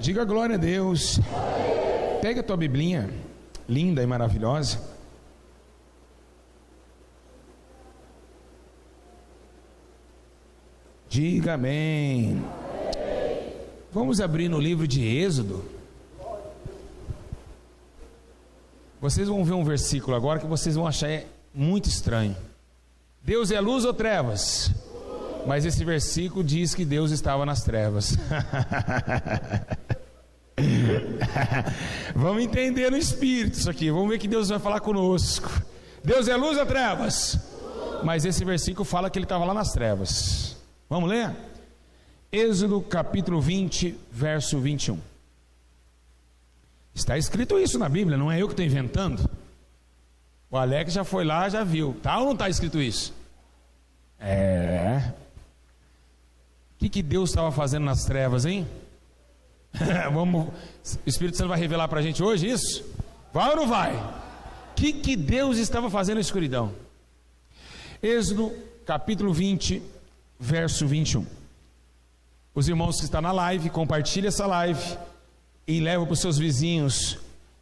Diga glória a Deus. Pega a tua biblinha, linda e maravilhosa. Diga amém. Vamos abrir no livro de Êxodo. Vocês vão ver um versículo agora que vocês vão achar muito estranho. Deus é luz ou trevas? Mas esse versículo diz que Deus estava nas trevas. Vamos entender no espírito isso aqui. Vamos ver que Deus vai falar conosco. Deus é luz ou trevas? Mas esse versículo fala que ele estava lá nas trevas. Vamos ler? Êxodo capítulo 20, verso 21. Está escrito isso na Bíblia, não é eu que estou inventando. O Alex já foi lá, já viu. Tá ou não está escrito isso? O que Deus estava fazendo nas trevas, hein? O Espírito Santo vai revelar para a gente hoje isso? Vai ou não vai? O que Deus estava fazendo na escuridão? Êxodo capítulo 20, verso 21. Os irmãos que estão na live, compartilhem essa live e levam para os seus vizinhos.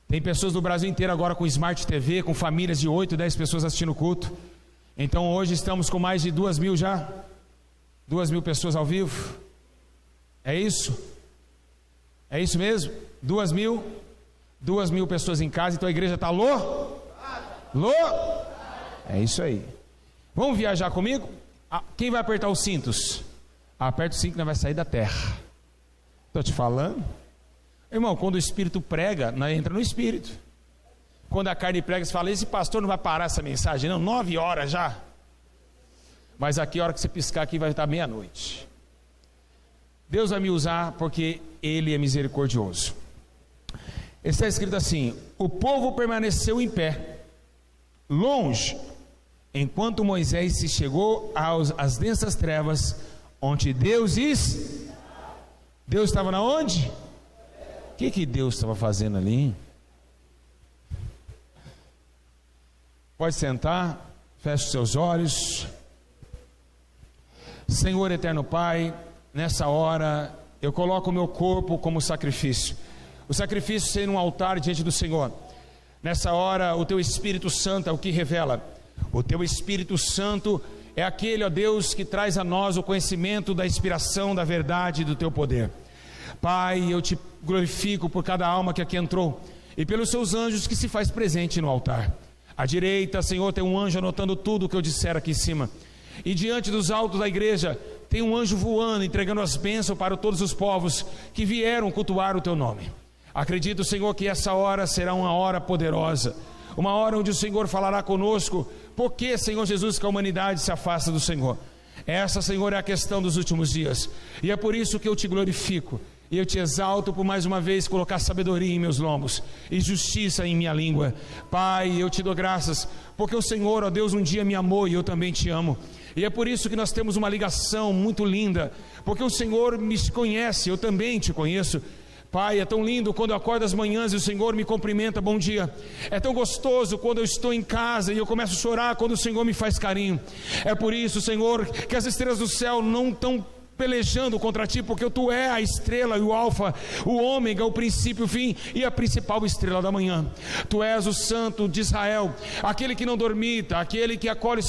Tem pessoas do Brasil inteiro agora com Smart TV, com famílias de 8, 10 pessoas assistindo o culto. Então hoje estamos com mais de 2.000 já. 2.000 pessoas ao vivo. É isso? É isso mesmo? 2.000 pessoas em casa. Então a igreja está lô? É isso aí. Vamos viajar comigo? Quem vai apertar os cintos? Aperta o cinto que nós vai sair da terra. Estou te falando. Irmão, quando o Espírito prega, nós entra no Espírito. Quando a carne prega, você fala, esse pastor não vai parar essa mensagem não, 9 horas já. Mas aqui a hora que você piscar aqui vai estar meia-noite. Deus vai me usar porque Ele é misericordioso. Está escrito assim: o povo permaneceu em pé, longe, enquanto Moisés se chegou às densas trevas, onde Deus estava na onde? O que Deus estava fazendo ali? Pode sentar, feche os seus olhos. Senhor eterno Pai, nessa hora eu coloco o meu corpo como sacrifício. O sacrifício ser um altar diante do Senhor. Nessa hora o Teu Espírito Santo é o que revela. O Teu Espírito Santo é aquele, ó Deus, que traz a nós o conhecimento da inspiração, da verdade e do Teu poder. Pai, eu Te glorifico por cada alma que aqui entrou e pelos Seus anjos que se faz presente no altar. À direita, Senhor, tem um anjo anotando tudo o que eu disser aqui em cima. E diante dos altos da igreja tem um anjo voando, entregando as bênçãos para todos os povos que vieram cultuar o Teu nome. Acredito, Senhor, que essa hora será uma hora poderosa, uma hora onde o Senhor falará conosco. Porque, Senhor Jesus, que a humanidade se afasta do Senhor? Essa, Senhor, é a questão dos últimos dias. E é por isso que eu Te glorifico e eu Te exalto por mais uma vez colocar sabedoria em meus lombos e justiça em minha língua. Pai, eu Te dou graças porque o Senhor, ó Deus, um dia me amou e eu também Te amo. E é por isso que nós temos uma ligação muito linda, porque o Senhor me conhece, eu também Te conheço. Pai, é tão lindo quando eu acordo às manhãs e o Senhor me cumprimenta, bom dia. É tão gostoso quando eu estou em casa e eu começo a chorar quando o Senhor me faz carinho. É por isso, Senhor, que as estrelas do céu não estão pelejando contra Ti, porque Tu é a estrela e o alfa, o ômega, o princípio, o fim e a principal estrela da manhã. Tu és o santo de Israel, aquele que não dormita, aquele que acolhe os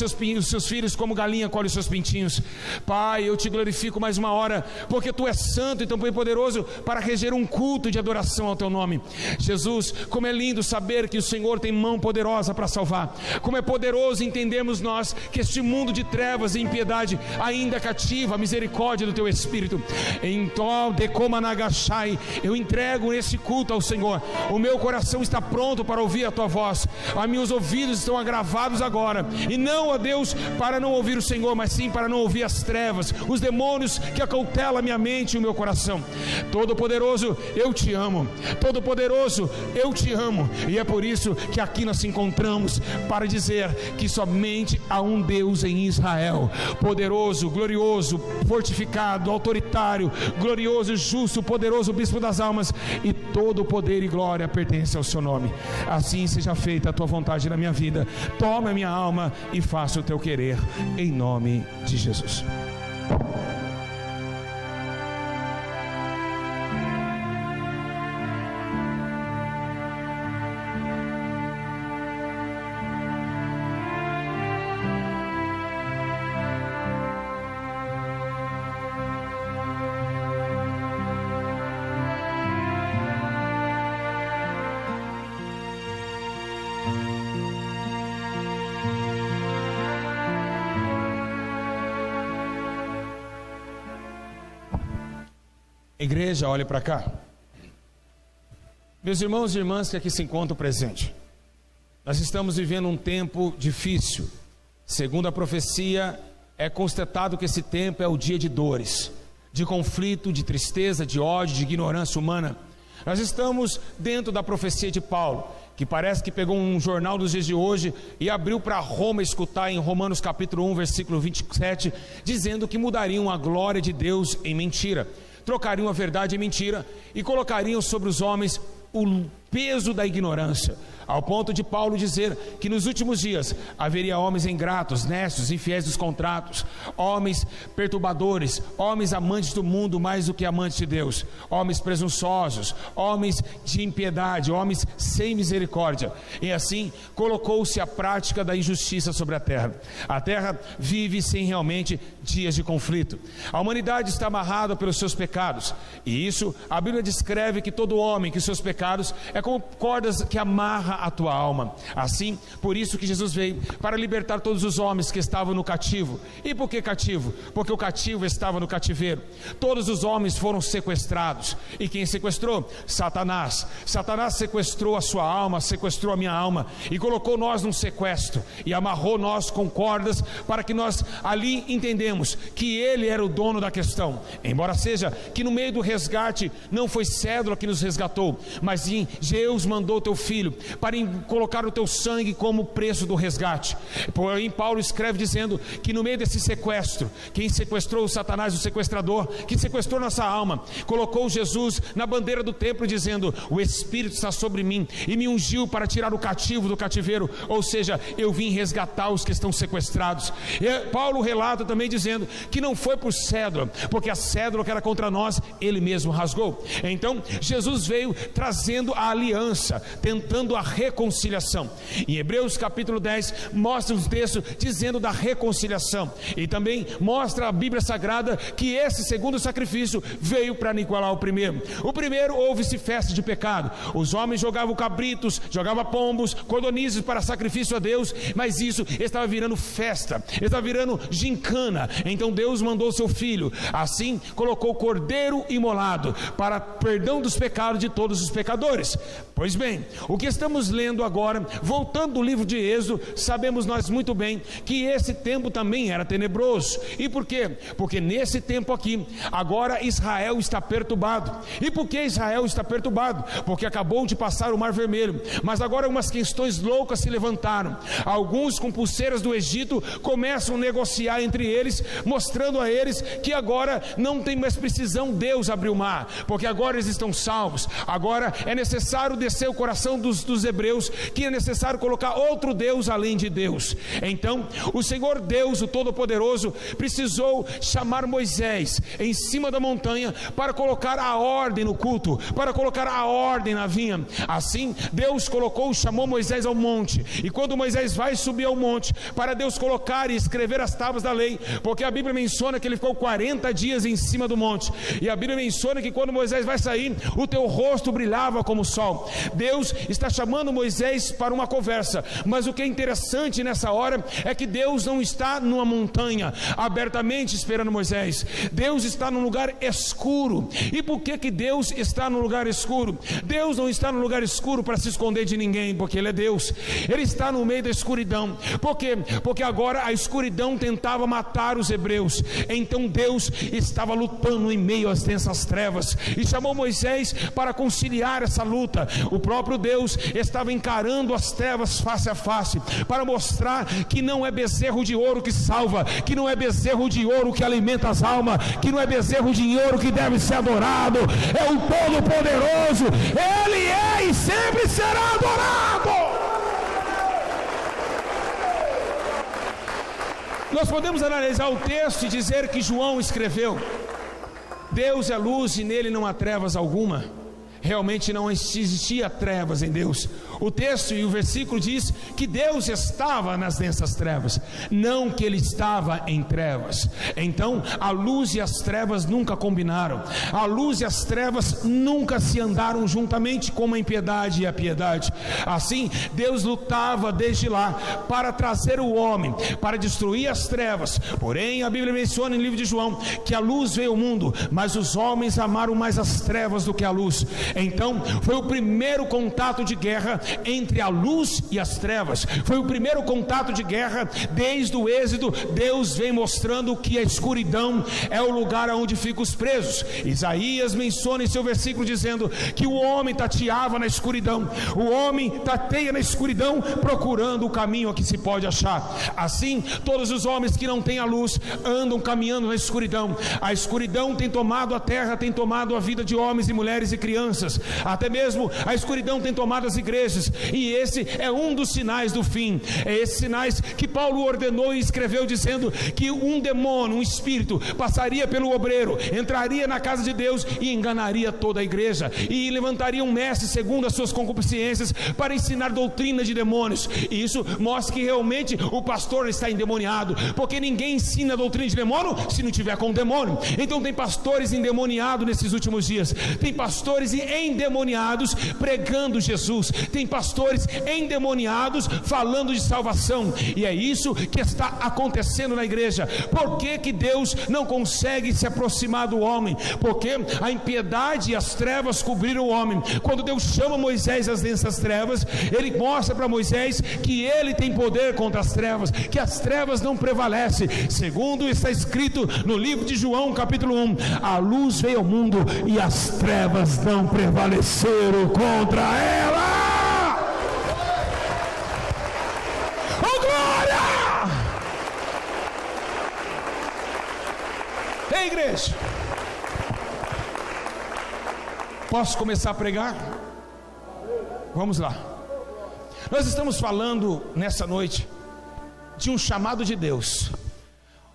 seus filhos como galinha acolhe os seus pintinhos. Pai, eu Te glorifico mais uma hora, porque Tu és santo e tão bem poderoso para reger um culto de adoração ao Teu nome. Jesus, como é lindo saber que o Senhor tem mão poderosa para salvar. Como é poderoso entendermos nós que este mundo de trevas e impiedade ainda cativa a misericórdia do Teu Espírito. Então, eu entrego esse culto ao Senhor. O meu coração está pronto para ouvir a Tua voz. Os meus ouvidos estão agravados agora. E não, ó Deus, para não ouvir o Senhor, mas sim para não ouvir as trevas, os demônios que acautelam a minha mente e o meu coração. Todo-Poderoso, eu Te amo. Todo-Poderoso, eu Te amo. E é por isso que aqui nós nos encontramos para dizer que somente há um Deus em Israel, poderoso, glorioso, fortificado, autoritário, glorioso, justo, poderoso, bispo das almas, e todo o poder e glória pertence ao Seu nome. Assim seja feita a Tua vontade na minha vida. Toma a minha alma e faça o Teu querer, em nome de Jesus. Igreja, olhe para cá. Meus irmãos e irmãs que aqui se encontram presentes, nós estamos vivendo um tempo difícil. Segundo a profecia, é constatado que esse tempo é o dia de dores, de conflito, de tristeza, de ódio, de ignorância humana. Nós estamos dentro da profecia de Paulo, que parece que pegou um jornal dos dias de hoje e abriu para Roma escutar em Romanos capítulo 1, versículo 27, dizendo que mudariam a glória de Deus em mentira, trocariam a verdade em mentira e colocariam sobre os homens o peso da ignorância, ao ponto de Paulo dizer que nos últimos dias haveria homens ingratos, necios, infiéis dos contratos, homens perturbadores, homens amantes do mundo mais do que amantes de Deus, homens presunçosos, homens de impiedade, homens sem misericórdia. E assim colocou-se a prática da injustiça sobre a terra. A terra vive sem realmente dias de conflito. A humanidade está amarrada pelos seus pecados, e isso a Bíblia descreve que todo homem, que seus pecados é como cordas que amarra a tua alma. Assim, por isso que Jesus veio, para libertar todos os homens que estavam no cativo. E por que cativo? Porque o cativo estava no cativeiro. Todos os homens foram sequestrados. E quem sequestrou? Satanás. Satanás sequestrou a sua alma, sequestrou a minha alma e colocou nós num sequestro e amarrou nós com cordas, para que nós ali entendemos que ele era o dono da questão. Embora seja que no meio do resgate não foi cédula que nos resgatou, mas sim Deus mandou teu filho para colocar o teu sangue como preço do resgate. Porém Paulo escreve dizendo que no meio desse sequestro, quem sequestrou o Satanás, o sequestrador, que sequestrou nossa alma, colocou Jesus na bandeira do templo dizendo: o Espírito está sobre mim e me ungiu para tirar o cativo do cativeiro, ou seja, eu vim resgatar os que estão sequestrados. E Paulo relata também dizendo que não foi por cédula, porque a cédula que era contra nós, ele mesmo rasgou. Então Jesus veio trazendo a aliança, tentando a reconciliação. Em Hebreus capítulo 10 mostra um texto dizendo da reconciliação, e também mostra a Bíblia Sagrada que esse segundo sacrifício veio para aniquilar o primeiro. O primeiro, houve-se festa de pecado, os homens jogavam cabritos, jogavam pombos, cordonizes para sacrifício a Deus, mas isso estava virando festa, estava virando gincana. Então Deus mandou seu filho, assim colocou o cordeiro imolado para perdão dos pecados de todos os pecadores. Pois bem, o que estamos lendo agora, voltando do livro de Êxodo, sabemos nós muito bem que esse tempo também era tenebroso. E por quê? Porque nesse tempo aqui, agora Israel está perturbado. E por que Israel está perturbado? Porque acabou de passar o Mar Vermelho, mas agora umas questões loucas se levantaram. Alguns com pulseiras do Egito começam a negociar entre eles, mostrando a eles que agora não tem mais precisão Deus abrir o mar, porque agora eles estão salvos. Agora é necessário descer o coração dos hebreus, que é necessário colocar outro Deus além de Deus. Então o Senhor Deus, o Todo-Poderoso, precisou chamar Moisés em cima da montanha para colocar a ordem no culto, para colocar a ordem na vinha. Assim Deus chamou Moisés ao monte, e quando Moisés vai subir ao monte para Deus colocar e escrever as tábuas da lei, porque a Bíblia menciona que ele ficou 40 dias em cima do monte, e a Bíblia menciona que quando Moisés vai sair, o teu rosto brilhava como o sol. Deus está chamando Moisés para uma conversa, mas o que é interessante nessa hora é que Deus não está numa montanha abertamente esperando Moisés. Deus está num lugar escuro. E por que Deus está num lugar escuro? Deus não está num lugar escuro para se esconder de ninguém, porque Ele é Deus. Ele está no meio da escuridão. Por quê? Porque agora a escuridão tentava matar os hebreus. Então Deus estava lutando em meio às densas trevas e chamou Moisés para conciliar essa luta. O próprio Deus estava encarando as trevas face a face, para mostrar que não é bezerro de ouro que salva, que não é bezerro de ouro que alimenta as almas, que não é bezerro de ouro que deve ser adorado. É o Todo-Poderoso. Ele é e sempre será adorado. Nós podemos analisar o texto e dizer que João escreveu: Deus é luz e nele não há trevas alguma. realmente não existia trevas em Deus. O texto e o versículo diz que Deus estava nas densas trevas, não que Ele estava em trevas. Então a luz e as trevas nunca combinaram, a luz e as trevas nunca se andaram juntamente, como a impiedade e a piedade. Assim Deus lutava desde lá para trazer o homem, para destruir as trevas. Porém a Bíblia menciona no livro de João que a luz veio ao mundo, mas os homens amaram mais as trevas do que a luz. Então foi o primeiro contato de guerra entre a luz e as trevas. Foi o primeiro contato de guerra desde o Êxodo. Deus vem mostrando que a escuridão é o lugar onde ficam os presos. Isaías menciona em seu versículo dizendo que o homem tateava na escuridão, o homem tateia na escuridão procurando o caminho a que se pode achar. Assim todos os homens que não têm a luz andam caminhando na escuridão. A escuridão tem tomado a terra, tem tomado a vida de homens e mulheres e crianças. Até mesmo a escuridão tem tomado as igrejas, e esse é um dos sinais do fim. É esses sinais que Paulo ordenou e escreveu, dizendo que um demônio, um espírito, passaria pelo obreiro, entraria na casa de Deus e enganaria toda a igreja, e levantaria um mestre segundo as suas concupiscências para ensinar doutrina de demônios. E isso mostra que realmente o pastor está endemoniado, porque ninguém ensina doutrina de demônio se não tiver com o demônio. Então tem pastores endemoniados nesses últimos dias, tem pastores endemoniados pregando Jesus, tem pastores endemoniados falando de salvação, e é isso que está acontecendo na igreja. Por que Deus não consegue se aproximar do homem? Porque a impiedade e as trevas cobriram o homem. Quando Deus chama Moisés das densas trevas, Ele mostra para Moisés que ele tem poder contra as trevas, que as trevas não prevalecem, segundo está escrito no livro de João capítulo 1: a luz veio ao mundo e as trevas não prevaleceram contra ela. Oh, glória! Ei, igreja, posso começar a pregar? Vamos lá. Nós estamos falando nessa noite de um chamado de Deus,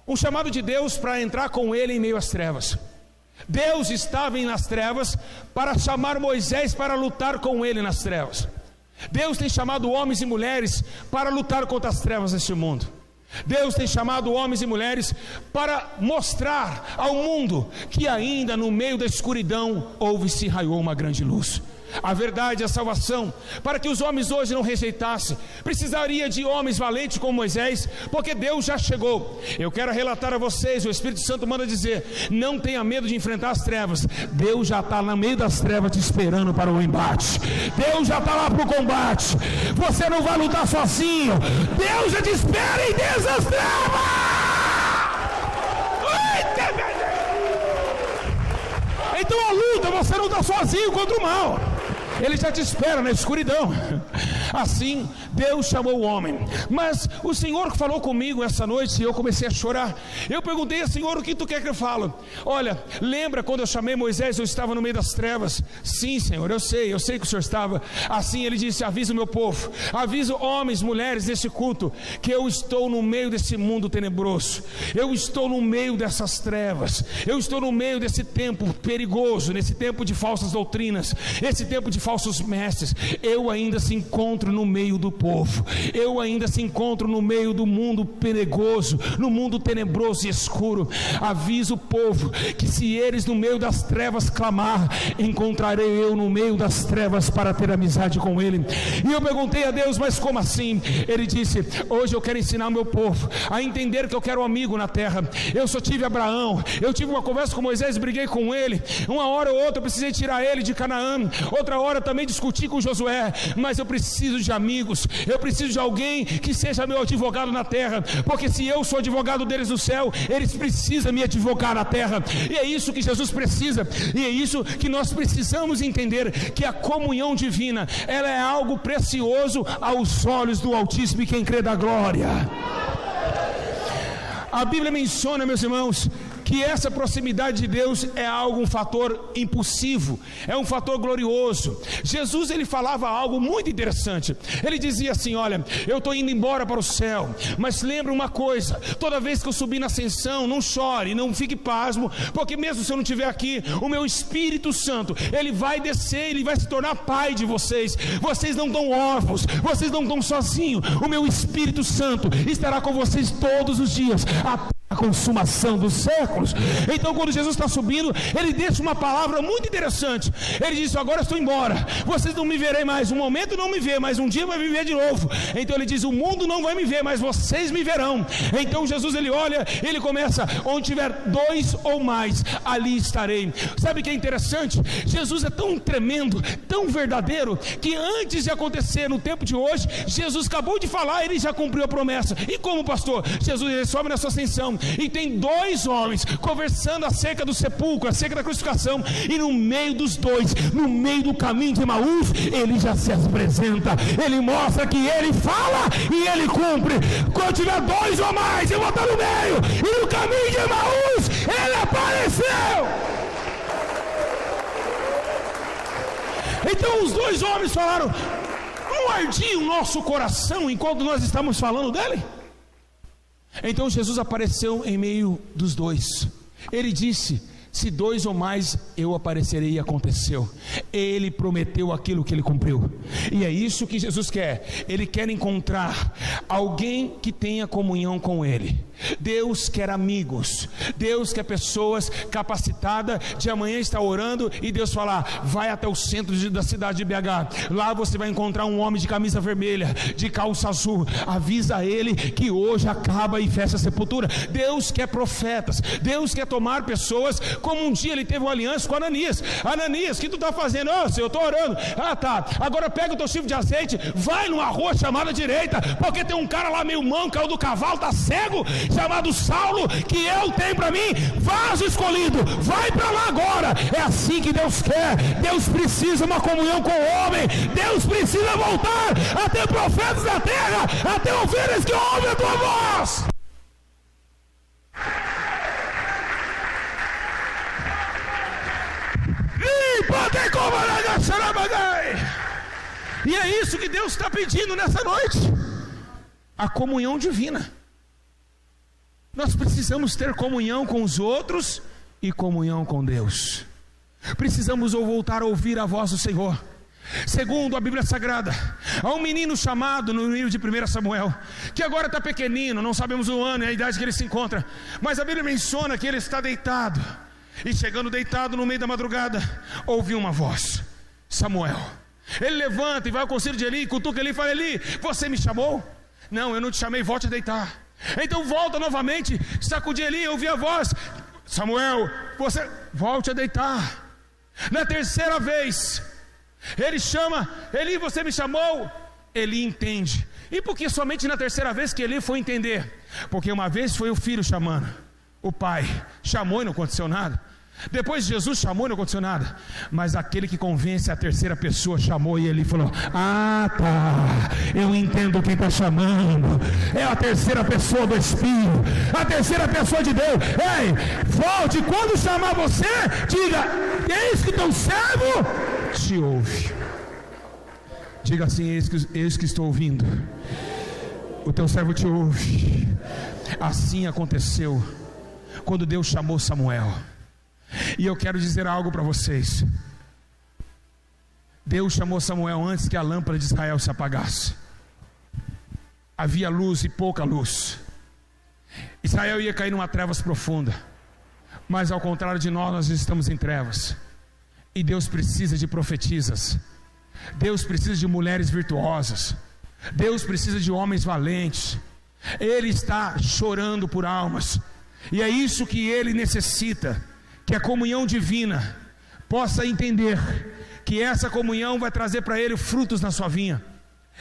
um chamado de Deus para entrar com Ele em meio às trevas. Deus estava nas trevas para chamar Moisés para lutar com Ele nas trevas. Deus tem chamado homens e mulheres para lutar contra as trevas deste mundo. Deus tem chamado homens e mulheres para mostrar ao mundo que ainda no meio da escuridão houve-se raiou uma grande luz. A verdade, a salvação, para que os homens hoje não rejeitassem, precisaria de homens valentes como Moisés, porque Deus já chegou. Eu quero relatar a vocês, o Espírito Santo manda dizer: não tenha medo de enfrentar as trevas. Deus já está no meio das trevas te esperando para o embate. Deus já está lá para o combate. Você não vai lutar sozinho. Deus já te espera em Deus das trevas. Então a luta, você não está sozinho contra o mal. Ele já te espera na escuridão. Assim Deus chamou o homem. Mas o Senhor falou comigo essa noite e eu comecei a chorar. Eu perguntei: Senhor, o que tu quer que eu fale? Olha, lembra quando eu chamei Moisés, eu estava no meio das trevas? Sim, Senhor, eu sei que o Senhor estava. Assim ele disse: avisa o meu povo, avisa homens, mulheres desse culto, que eu estou no meio desse mundo tenebroso, eu estou no meio dessas trevas, eu estou no meio desse tempo perigoso, nesse tempo de falsas doutrinas, esse tempo de falsos mestres. Eu ainda se encontro no meio do povo, eu ainda se encontro no meio do mundo perigoso, no mundo tenebroso e escuro. Avisa o povo que se eles no meio das trevas clamar, encontrarei eu no meio das trevas para ter amizade com ele. E eu perguntei a Deus: mas como assim? Ele disse: hoje eu quero ensinar o meu povo a entender que eu quero um amigo na terra. Eu só tive Abraão, eu tive uma conversa com Moisés, briguei com ele, uma hora ou outra eu precisei tirar ele de Canaã, outra hora também discuti com Josué, mas eu preciso de amigos, eu preciso de alguém que seja meu advogado na terra, porque se eu sou advogado deles no céu, eles precisam me advogar na terra. E é isso que Jesus precisa, e é isso que nós precisamos entender, que a comunhão divina, ela é algo precioso aos olhos do Altíssimo, e quem crê da glória. A Bíblia menciona, meus irmãos, que essa proximidade de Deus é algo, um fator impulsivo, é um fator glorioso. Jesus, ele falava algo muito interessante. Ele dizia assim: olha, eu estou indo embora para o céu, mas lembra uma coisa, toda vez que eu subir na ascensão, não chore, não fique pasmo, porque mesmo se eu não estiver aqui, o meu Espírito Santo, ele vai descer, ele vai se tornar pai de vocês. Vocês não estão órfãos, vocês não estão sozinhos. O meu Espírito Santo estará com vocês todos os dias, até a consumação dos séculos. Então, quando Jesus está subindo, ele deixa uma palavra muito interessante. Ele diz: agora eu estou embora, vocês não me verem mais, um momento não me vê, mas um dia vai me ver de novo. Então ele diz: o mundo não vai me ver, mas vocês me verão. Então Jesus, ele olha, ele começa: onde tiver 2 ou mais, ali estarei. Sabe o que é interessante? Jesus é tão tremendo, tão verdadeiro, que antes de acontecer no tempo de hoje, Jesus acabou de falar, ele já cumpriu a promessa. E como, pastor? Jesus, ele sobe na sua ascensão, e tem 2 homens conversando acerca do sepulcro, acerca da crucificação, e no meio dos 2, no meio do caminho de Emaús, ele já se apresenta, ele mostra que ele fala e ele cumpre. Quando tiver 2 ou mais, eu vou estar no meio, e no caminho de Emaús ele apareceu. Então os 2 homens falaram: não ardia o nosso coração enquanto nós estamos falando dele? Então Jesus apareceu em meio dos 2. Ele disse: se 2 ou mais eu aparecerei, e aconteceu. Ele prometeu aquilo que ele cumpriu. E é isso que Jesus quer. Ele quer encontrar alguém que tenha comunhão com ele. Deus quer amigos, Deus quer pessoas capacitadas de amanhã estar orando e Deus falar: vai até o centro da cidade de BH, lá você vai encontrar um homem de camisa vermelha, de calça azul, avisa ele que hoje acaba e fecha a sepultura. Deus quer profetas, Deus quer tomar pessoas, como um dia ele teve uma aliança com Ananias. Ananias, o que tu está fazendo? Oh, eu estou orando. Ah, tá, agora pega o teu chifre de azeite, vai numa rua chamada direita, porque tem um cara lá meio manco, caiu do cavalo, está cego, chamado Saulo, que eu tenho para mim. Vaso escolhido, vai para lá agora. É assim que Deus quer. Deus precisa uma comunhão com o homem. Deus precisa voltar a ter profetas da terra, a ter ovelhas que ouvem a tua voz. E é isso que Deus está pedindo nessa noite: a comunhão divina. Nós precisamos ter comunhão com os outros e comunhão com Deus. Precisamos voltar a ouvir a voz do Senhor. Segundo a Bíblia Sagrada, há um menino chamado no livro de 1 Samuel, que agora está pequenino, não sabemos o ano e a idade que ele se encontra, mas a Bíblia menciona que ele está deitado, e chegando deitado no meio da madrugada, ouviu uma voz: Samuel. Ele levanta e vai ao conselho de Eli, cutuca Eli e fala: Eli, você me chamou? Não, eu não te chamei, volte a deitar. Então volta novamente, sacudir Eli, ouvi a voz: Samuel, você volte a deitar. Na terceira vez, ele chama: Eli, você me chamou? Eli entende. E por que somente na terceira vez que Eli foi entender? Porque uma vez foi o filho chamando, o pai chamou e não aconteceu nada. Depois Jesus chamou e não aconteceu nada. Mas aquele que convence, a terceira pessoa chamou e ele falou: ah, tá, eu entendo quem está chamando. É a terceira pessoa do Espírito, a terceira pessoa de Deus. Ei, volte, quando chamar você, diga: eis que teu servo te ouve. Diga assim: eis que estou ouvindo, o teu servo te ouve. Assim aconteceu quando Deus chamou Samuel. E eu quero dizer algo para vocês: Deus chamou Samuel antes que a lâmpada de Israel se apagasse. Havia luz e pouca luz. Israel ia cair numa trevas profunda. Mas ao contrário de nós estamos em trevas. E Deus precisa de profetisas. Deus precisa de mulheres virtuosas. Deus precisa de homens valentes. Ele está chorando por almas. E é isso que ele necessita. Que a comunhão divina possa entender que essa comunhão vai trazer para ele frutos na sua vinha.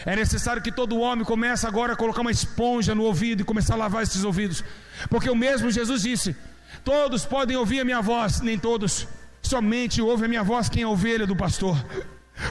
É necessário que todo homem comece agora a colocar uma esponja no ouvido e começar a lavar esses ouvidos, porque o mesmo Jesus disse: todos podem ouvir a minha voz, nem todos, somente ouve a minha voz quem é a ovelha do pastor.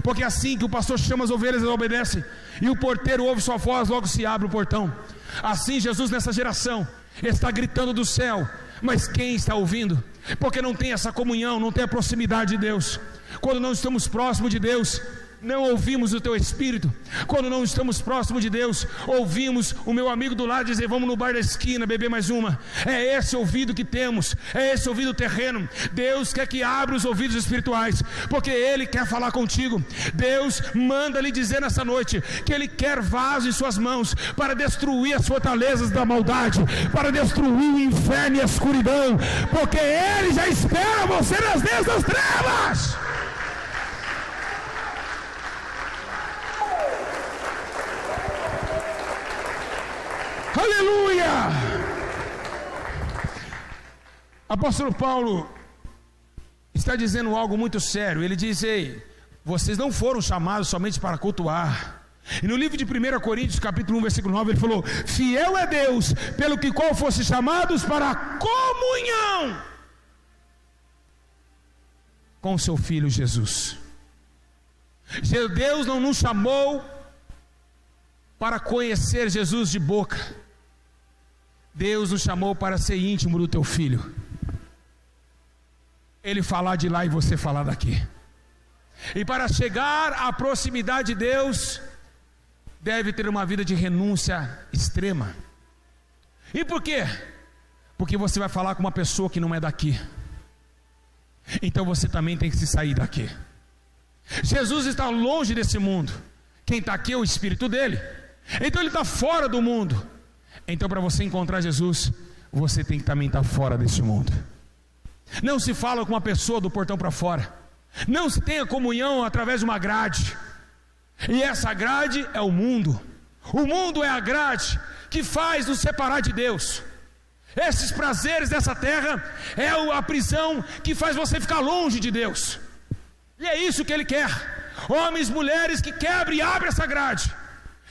Porque assim que o pastor chama as ovelhas, elas obedecem, e o porteiro ouve sua voz, logo se abre o portão. Assim Jesus nessa geração está gritando do céu: Mas quem está ouvindo? Porque não tem essa comunhão, não tem a proximidade de Deus. Quando não estamos próximos de Deus, não ouvimos o teu Espírito. Quando não estamos próximos de Deus, ouvimos o meu amigo do lado dizer: vamos no bar da esquina beber mais uma. É esse ouvido que temos, é esse ouvido terreno. Deus quer que abra os ouvidos espirituais, porque Ele quer falar contigo. Deus manda lhe dizer nessa noite que Ele quer vasos em suas mãos para destruir as fortalezas da maldade, para destruir o inferno e a escuridão, porque Ele já espera você nas densas trevas. Aleluia! Apóstolo Paulo está dizendo algo muito sério. Ele diz: ei, vocês não foram chamados somente para cultuar. E no livro de 1 Coríntios capítulo 1 versículo 9 ele falou: fiel é Deus, pelo que qual fossem chamados para a comunhão com o seu Filho Jesus. Deus não nos chamou para conhecer Jesus de boca. Deus nos chamou para ser íntimo do teu Filho. Ele falar de lá e você falar daqui. E para chegar à proximidade de Deus, deve ter uma vida de renúncia extrema. E por quê? Porque você vai falar com uma pessoa que não é daqui. Então você também tem que se sair daqui. Jesus está longe desse mundo. Quem está aqui é o Espírito dele. Então ele está fora do mundo. Então para você encontrar Jesus, você tem que também estar fora desse mundo. Não se fala com uma pessoa do portão para fora. Não se tenha comunhão através de uma grade. E essa grade é o mundo. O mundo é a grade que faz nos separar de Deus. Esses prazeres dessa terra é a prisão que faz você ficar longe de Deus. E é isso que Ele quer. Homens, mulheres que quebrem e abrem essa grade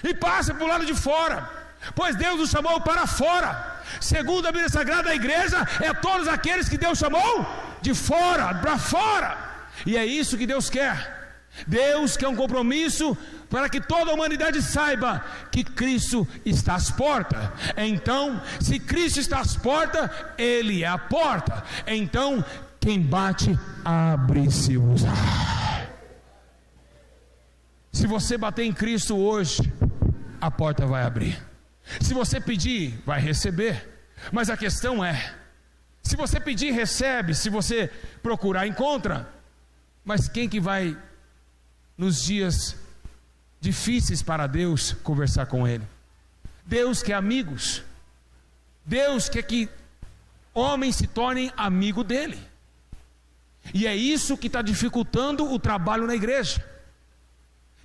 e passem para o lado de fora, pois Deus nos chamou para fora. Segundo a Bíblia Sagrada, a igreja é todos aqueles que Deus chamou de fora, para fora. E é isso que Deus quer. Deus quer um compromisso para que toda a humanidade saiba que Cristo está às portas. Então, se Cristo está às portas, Ele é a porta. Então, quem bate, abre-se-vos-á. Se você bater em Cristo hoje, a porta vai abrir. Se você pedir, vai receber. Mas a questão é: se você pedir, recebe. Se você procurar, encontra. Mas quem que vai, nos dias difíceis para Deus, conversar com Ele? Deus quer amigos. Deus quer que homens se tornem amigo dEle. E é isso que está dificultando o trabalho na igreja.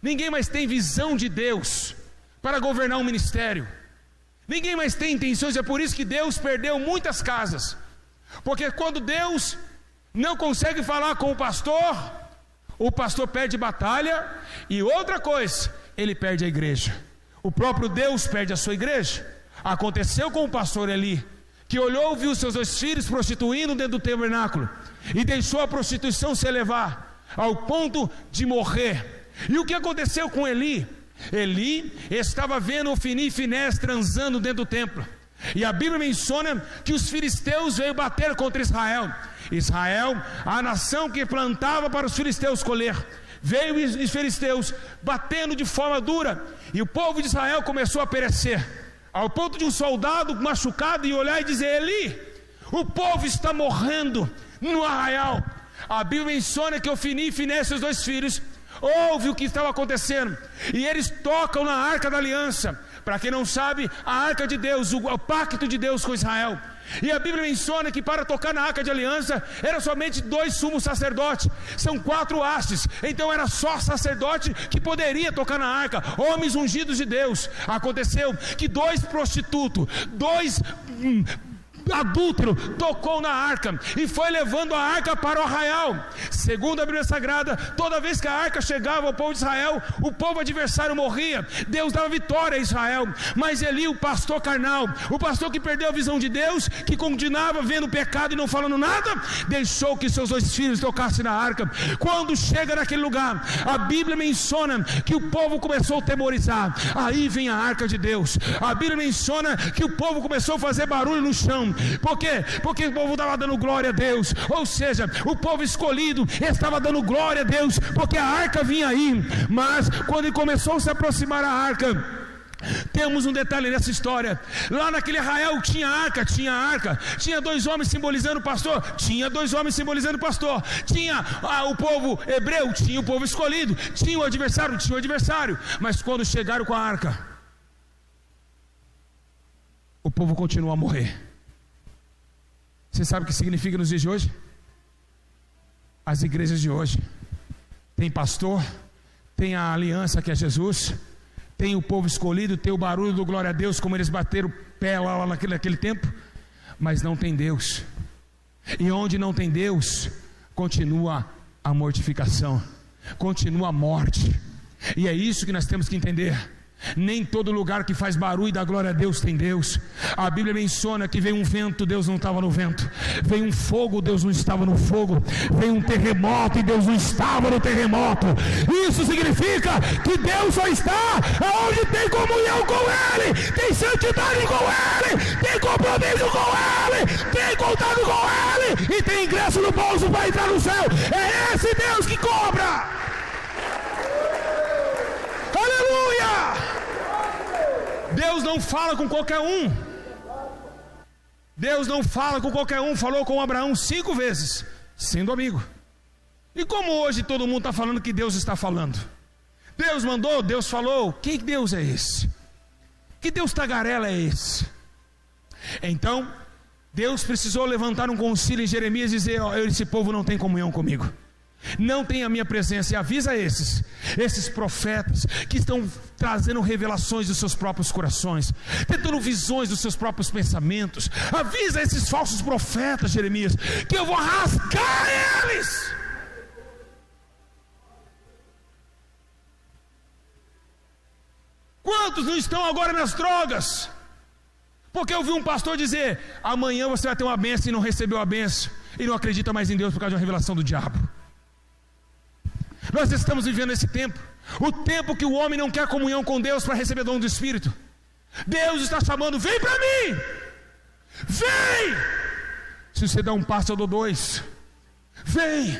Ninguém mais tem visão de Deus para governar um ministério. Ninguém mais tem intenções. É por isso que Deus perdeu muitas casas. Porque quando Deus não consegue falar com o pastor perde batalha. E outra coisa, ele perde a igreja. O próprio Deus perde a sua igreja. Aconteceu com o pastor Eli, que olhou e viu seus 2 filhos prostituindo dentro do tabernáculo, e deixou a prostituição se elevar ao ponto de morrer. E o que aconteceu com Eli? Eli estava vendo Ofni e Finés transando dentro do templo. E a Bíblia menciona que os filisteus veio bater contra Israel. Israel, a nação que plantava para os filisteus colher, veio os filisteus batendo de forma dura, e o povo de Israel começou a perecer, ao ponto de um soldado machucado e olhar e dizer: Eli, o povo está morrendo no arraial. A Bíblia menciona que Ofni e Finés, seus 2 filhos, ouve o que estava acontecendo, e eles tocam na arca da aliança. Para quem não sabe, a arca de Deus, o pacto de Deus com Israel. E a Bíblia menciona que para tocar na arca de aliança era somente 2 sumos sacerdotes. São 4 hastes. Então era só sacerdote que poderia tocar na arca, homens ungidos de Deus. Aconteceu que 2 prostitutos, 2 adúltero tocou na arca e foi levando a arca para o arraial. Segundo a Bíblia Sagrada, toda vez que a arca chegava ao povo de Israel, o povo adversário morria. Deus dava vitória a Israel. Mas Eli, o pastor carnal, o pastor que perdeu a visão de Deus, que continuava vendo o pecado e não falando nada, deixou que seus 2 filhos tocassem na arca. Quando chega naquele lugar, a Bíblia menciona que o povo começou a temorizar. Aí vem a arca de Deus. A Bíblia menciona que o povo começou a fazer barulho no chão. Por quê? Porque o povo estava dando glória a Deus. Ou seja, o povo escolhido estava dando glória a Deus, porque a arca vinha aí. Mas quando começou a se aproximar a arca, temos um detalhe nessa história. Lá naquele arraial tinha arca. Tinha 2 homens simbolizando o pastor. Tinha o povo hebreu, tinha o povo escolhido. Tinha o adversário. Mas quando chegaram com a arca, o povo continuou a morrer. Você sabe o que significa nos dias de hoje? As igrejas de hoje tem pastor, tem a aliança que é Jesus, tem o povo escolhido, tem o barulho do glória a Deus, como eles bateram o pé lá naquele tempo, mas não tem Deus. E onde não tem Deus, continua a mortificação, continua a morte. E é isso que nós temos que entender. Nem todo lugar que faz barulho e dá glória a Deus tem Deus. A Bíblia menciona que veio um vento, Deus não estava no vento. Veio um fogo, Deus não estava no fogo. Veio um terremoto e Deus não estava no terremoto. Isso significa que Deus só está onde tem comunhão com Ele, tem santidade com Ele, tem compromisso com Ele, tem contato com Ele e tem ingresso no bolso para entrar no céu. É esse Deus que cobra. Aleluia! Deus não fala com qualquer um. Deus não fala com qualquer um. Falou com Abraão 5 vezes, sendo amigo. E como hoje todo mundo está falando que Deus está falando? Deus mandou, Deus falou. Que Deus é esse? Que Deus tagarela é esse? Então Deus precisou levantar um concílio em Jeremias e dizer: ó, esse povo não tem comunhão comigo, não tem a minha presença. E avisa esses profetas que estão trazendo revelações dos seus próprios corações, tentando visões dos seus próprios pensamentos. Avisa esses falsos profetas, Jeremias, que eu vou rasgar eles. Quantos não estão agora nas drogas? Porque eu vi um pastor dizer: amanhã você vai ter uma bênção, e não recebeu a bênção, e não acredita mais em Deus por causa de uma revelação do diabo. Nós estamos vivendo esse tempo, o tempo que o homem não quer comunhão com Deus para receber dom do Espírito. Deus está chamando: vem para mim, vem. Se você dá um passo, eu dou 2. Vem.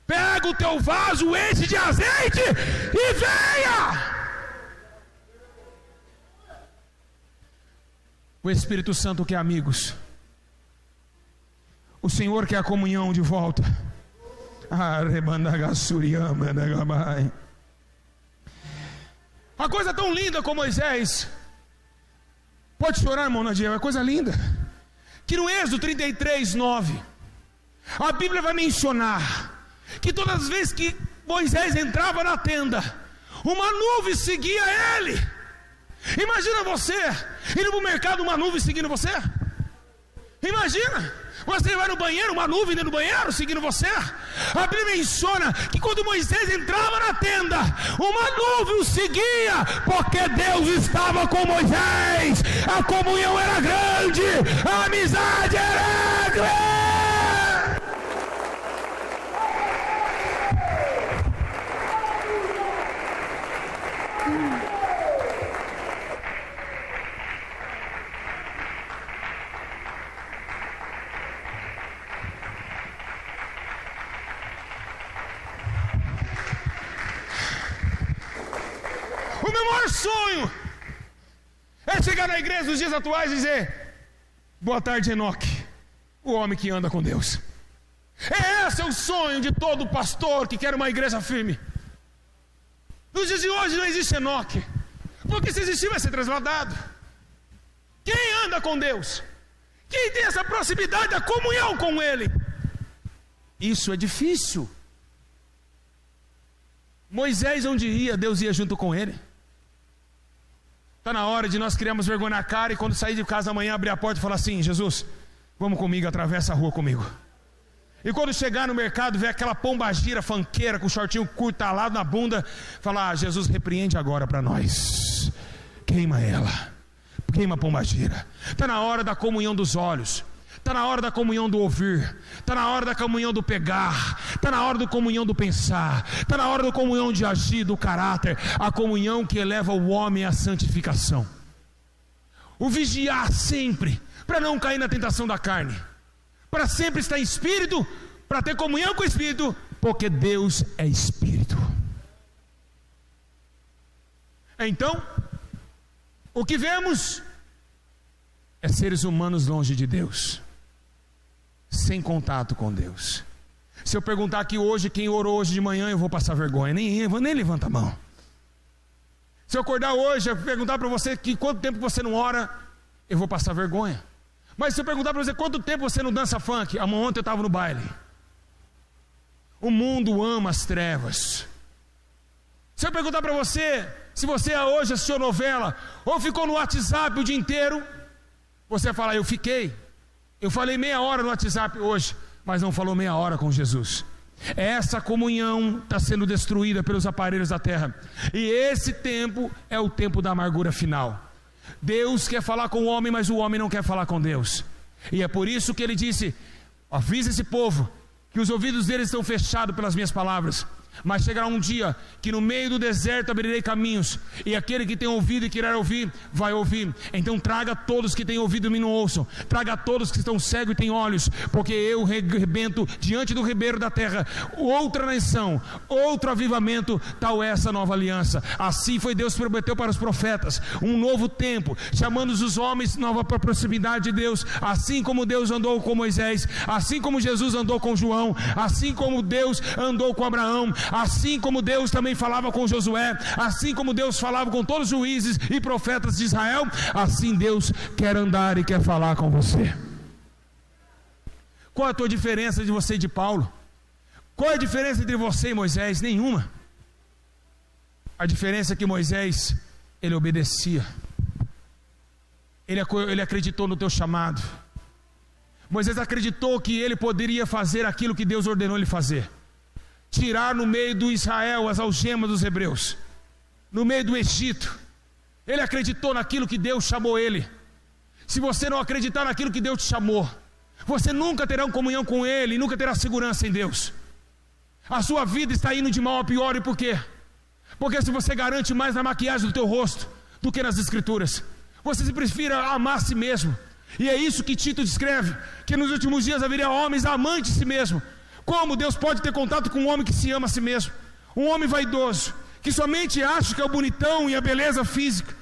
Pega o teu vaso, enche de azeite e venha. O Espírito Santo quer amigos. O Senhor quer a comunhão de volta. A coisa tão linda com Moisés. Pode chorar, irmão Nadia, é uma coisa linda. Que no Êxodo 33:9, a Bíblia vai mencionar que todas as vezes que Moisés entrava na tenda, uma nuvem seguia ele. Imagina você indo para o mercado, uma nuvem seguindo você. Imagina, você vai no banheiro, uma nuvem dentro do banheiro seguindo você. A Bíblia menciona que quando Moisés entrava na tenda, uma nuvem o seguia, porque Deus estava com Moisés. A comunhão era grande, a amizade era grande. O meu maior sonho é chegar na igreja nos dias atuais e dizer: boa tarde, Enoque, o homem que anda com Deus. Esse é o sonho de todo pastor que quer uma igreja firme. Nos dias de hoje não existe Enoque, porque se existir vai ser transladado. Quem anda com Deus, quem tem essa proximidade da comunhão com Ele, isso é difícil. Moisés onde ia, Deus ia junto com ele. Está na hora de nós criarmos vergonha na cara e quando sair de casa amanhã abrir a porta e falar assim: Jesus, vamos comigo, atravessa a rua comigo. E quando chegar no mercado, ver aquela pombagira fanqueira com o shortinho curto talado na bunda, falar: Jesus, repreende agora para nós, queima ela, queima a pombagira. Está na hora da comunhão dos olhos, está na hora da comunhão do ouvir, está na hora da comunhão do pegar, está na hora da comunhão do pensar, está na hora da comunhão de agir, do caráter, a comunhão que eleva o homem à santificação. o vigiar sempre, para não cair na tentação da carne, para sempre estar em espírito, para ter comunhão com o Espírito, porque Deus é Espírito. Então, o que vemos é seres humanos longe de Deus, sem contato com Deus. Se eu perguntar aqui hoje quem orou hoje de manhã, eu vou passar vergonha, nem levanta a mão. Se eu acordar hoje e perguntar para você que quanto tempo você não ora, eu vou passar vergonha. Mas se eu perguntar para você quanto tempo você não dança funk, ontem eu estava no baile. O mundo ama as trevas. Se eu perguntar para você se você hoje assistiu novela ou ficou no WhatsApp o dia inteiro, você vai falar: eu fiquei. Eu falei meia hora no WhatsApp hoje, mas não falou meia hora com Jesus. Essa comunhão está sendo destruída pelos aparelhos da terra. E esse tempo é o tempo da amargura final. Deus quer falar com o homem, mas o homem não quer falar com Deus. E é por isso que ele disse: avisa esse povo que os ouvidos deles estão fechados pelas minhas palavras. Mas chegará um dia que no meio do deserto abrirei caminhos, e aquele que tem ouvido e querer ouvir, vai ouvir. Então traga todos que têm ouvido e me não ouçam, traga todos que estão cegos e têm olhos, porque eu rebento diante do ribeiro da terra outra nação, outro avivamento, tal é essa nova aliança. Assim foi Deus prometeu para os profetas, um novo tempo, chamando os homens nova para a proximidade de Deus, assim como Deus andou com Moisés, assim como Jesus andou com João, assim como Deus andou com Abraão, assim como Deus também falava com Josué, assim como Deus falava com todos os juízes e profetas de Israel, assim Deus quer andar e quer falar com você. Qual a tua diferença de você e de Paulo? Qual é a diferença entre você e Moisés? Nenhuma. A diferença é que Moisés, ele obedecia, ele acreditou no teu chamado. Moisés acreditou que ele poderia fazer aquilo que Deus ordenou ele fazer, tirar no meio do Israel as algemas dos hebreus, no meio do Egito. Ele acreditou naquilo que Deus chamou ele. Se você não acreditar naquilo que Deus te chamou, você nunca terá uma comunhão com Ele, e nunca terá segurança em Deus. A sua vida está indo de mal a pior. E por quê? Porque se você garante mais na maquiagem do teu rosto do que nas escrituras, você se prefere amar a si mesmo. E é isso que Tito descreve, que nos últimos dias haveria homens amantes de si mesmo. Como Deus pode ter contato com um homem que se ama a si mesmo? Um homem vaidoso, que somente acha que é o bonitão e a beleza física.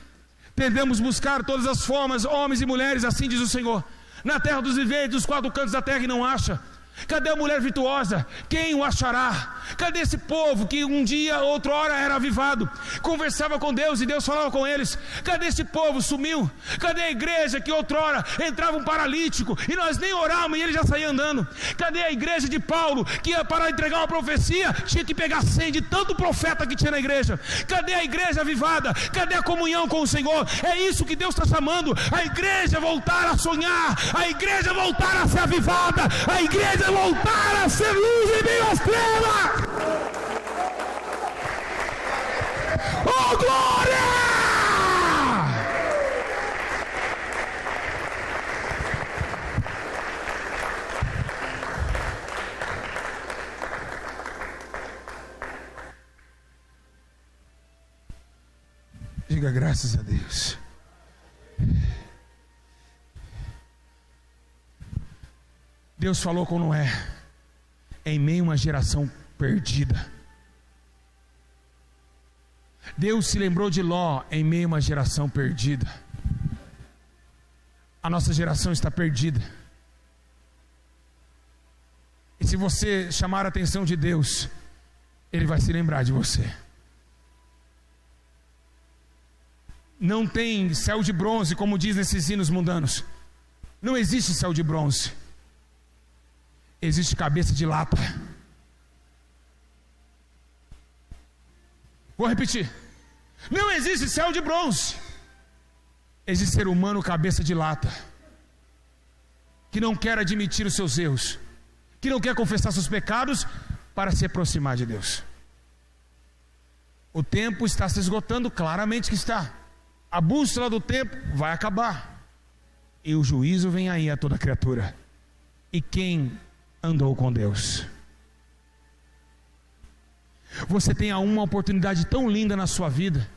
Tendemos buscar todas as formas, homens e mulheres, assim diz o Senhor, na terra dos viventes, dos quatro cantos da terra, e não acha. Cadê a mulher virtuosa? Quem o achará? Cadê esse povo que um dia, outrora era avivado, conversava com Deus e Deus falava com eles? Cadê esse povo? Sumiu. Cadê a igreja que outrora entrava um paralítico e nós nem orávamos e ele já saía andando? Cadê a igreja de Paulo que ia para entregar uma profecia, tinha que pegar 100 de tanto profeta que tinha na igreja? Cadê a igreja avivada? Cadê a comunhão com o Senhor? É isso que Deus está chamando, a igreja voltar a sonhar, a igreja voltar a ser avivada, a igreja voltar a ser luz em meio às trevas. Oh, glória! Diga graças a Deus. Deus falou com Noé em meio a uma geração perdida. Deus se lembrou de Ló em meio a uma geração perdida. A nossa geração está perdida. E se você chamar a atenção de Deus, Ele vai se lembrar de você. Não tem céu de bronze, como diz nesses hinos mundanos. Não existe céu de bronze. Existe cabeça de lata. Vou repetir. Não existe céu de bronze. Existe ser humano cabeça de lata, que não quer admitir os seus erros, que não quer confessar seus pecados para se aproximar de Deus. O tempo está se esgotando, claramente que está. A bússola do tempo vai acabar, e o juízo vem aí a toda criatura. E quem andou com Deus? Você tem uma oportunidade tão linda na sua vida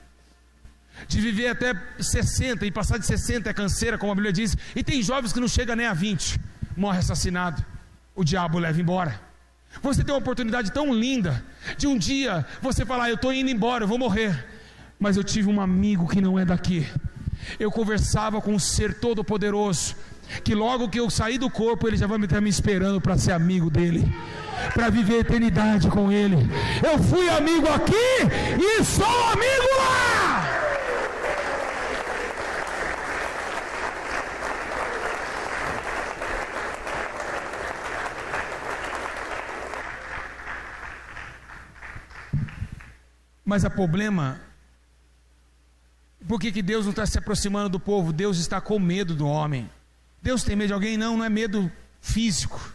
de viver até 60, e passar de 60 é canseira, como a Bíblia diz, e tem jovens que não chegam nem a 20, morre assassinado, o diabo leva embora. Você tem uma oportunidade tão linda, de um dia você falar, eu estou indo embora, eu vou morrer, mas eu tive um amigo que não é daqui, eu conversava com um ser todo poderoso, que logo que eu sair do corpo, ele já vai estar me esperando para ser amigo dele, para viver a eternidade com ele. Eu fui amigo aqui, e sou amigo lá. Mas o problema, por que Deus não está se aproximando do povo? Deus está com medo do homem. Deus tem medo de alguém? Não é medo físico.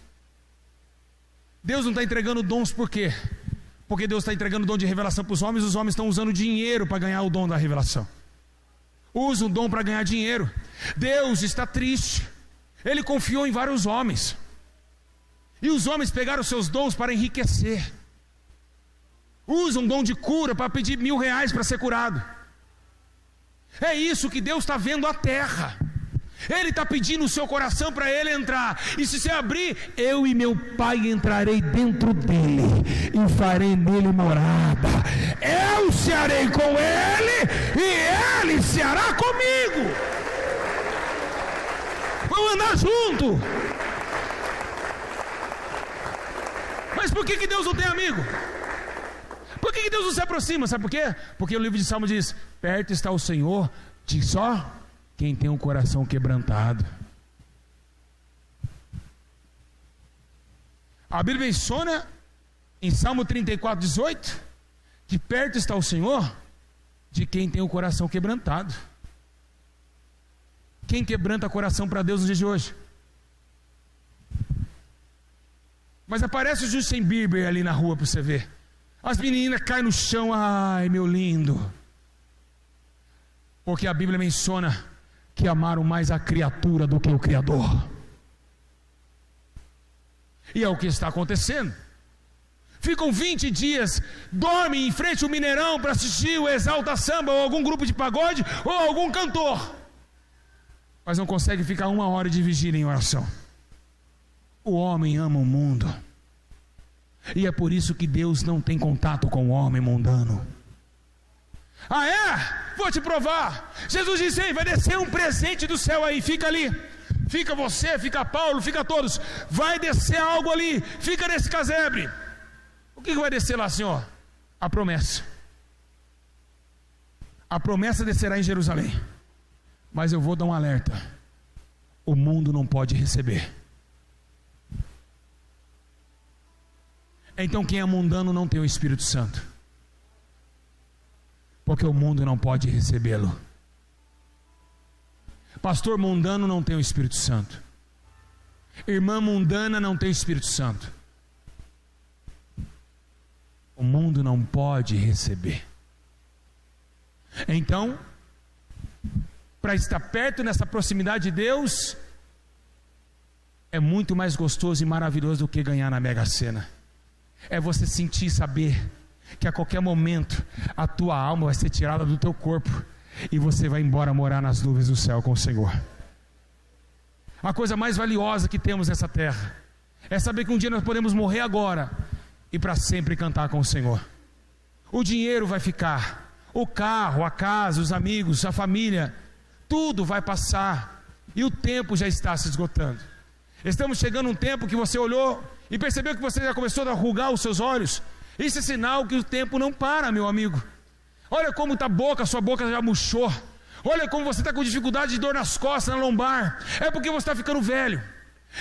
Deus não está entregando dons por quê? Porque Deus está entregando dom de revelação para os homens estão usando dinheiro para ganhar o dom da revelação. Usam o dom para ganhar dinheiro. Deus está triste. Ele confiou em vários homens. E os homens pegaram seus dons para enriquecer. Usam um dom de cura para pedir R$1.000 para ser curado. É isso que Deus está vendo a terra. Ele está pedindo o seu coração para ele entrar. E se você abrir, eu e meu Pai entrarei dentro dele e farei nele morada. Eu cearei com ele e ele ceará comigo. Vamos andar junto. Mas por que Deus não tem amigo? Por que Deus não se aproxima? Sabe por quê? Porque o livro de Salmo diz, perto está o Senhor de só quem tem um coração quebrantado. A Bíblia menciona em Salmo 34:18 que perto está o Senhor de quem tem o coração quebrantado. Quem quebranta coração para Deus nos dias de hoje? Mas aparece o Justin Bieber ali na rua para você ver. As meninas caem no chão, ai meu lindo. Porque a Bíblia menciona que amaram mais a criatura do que o Criador. E é o que está acontecendo. Ficam 20 dias, dormem em frente ao Mineirão para assistir o Exalta Samba, ou algum grupo de pagode, ou algum cantor, mas não conseguem ficar 1 hora de vigília em oração. O homem ama o mundo, e é por isso que Deus não tem contato com o homem mundano. Ah é? Vou te provar. Jesus disse, ei, vai descer um presente do céu aí, fica ali. Fica você, fica Paulo, fica todos. Vai descer algo ali, fica nesse casebre. O que vai descer lá, Senhor? A promessa. A promessa descerá em Jerusalém. Mas eu vou dar um alerta. O mundo não pode receber. Então quem é mundano não tem o Espírito Santo, porque o mundo não pode recebê-lo. Pastor mundano não tem o Espírito Santo. Irmã mundana não tem o Espírito Santo. O mundo não pode receber. Então, para estar perto nessa proximidade de Deus, é muito mais gostoso e maravilhoso do que ganhar na Mega Sena. É você sentir e saber que a qualquer momento a tua alma vai ser tirada do teu corpo e você vai embora morar nas nuvens do céu com o Senhor. A coisa mais valiosa que temos nessa terra é saber que um dia nós podemos morrer agora e para sempre cantar com o Senhor. O dinheiro vai ficar, o carro, a casa, os amigos, a família, tudo vai passar e o tempo já está se esgotando. Estamos chegando a um tempo que você olhou e percebeu que você já começou a rugar os seus olhos. Isso é sinal que o tempo não para, meu amigo. Olha como está a boca, sua boca já murchou. Olha como você está com dificuldade de dor nas costas, na lombar. É porque você está ficando velho.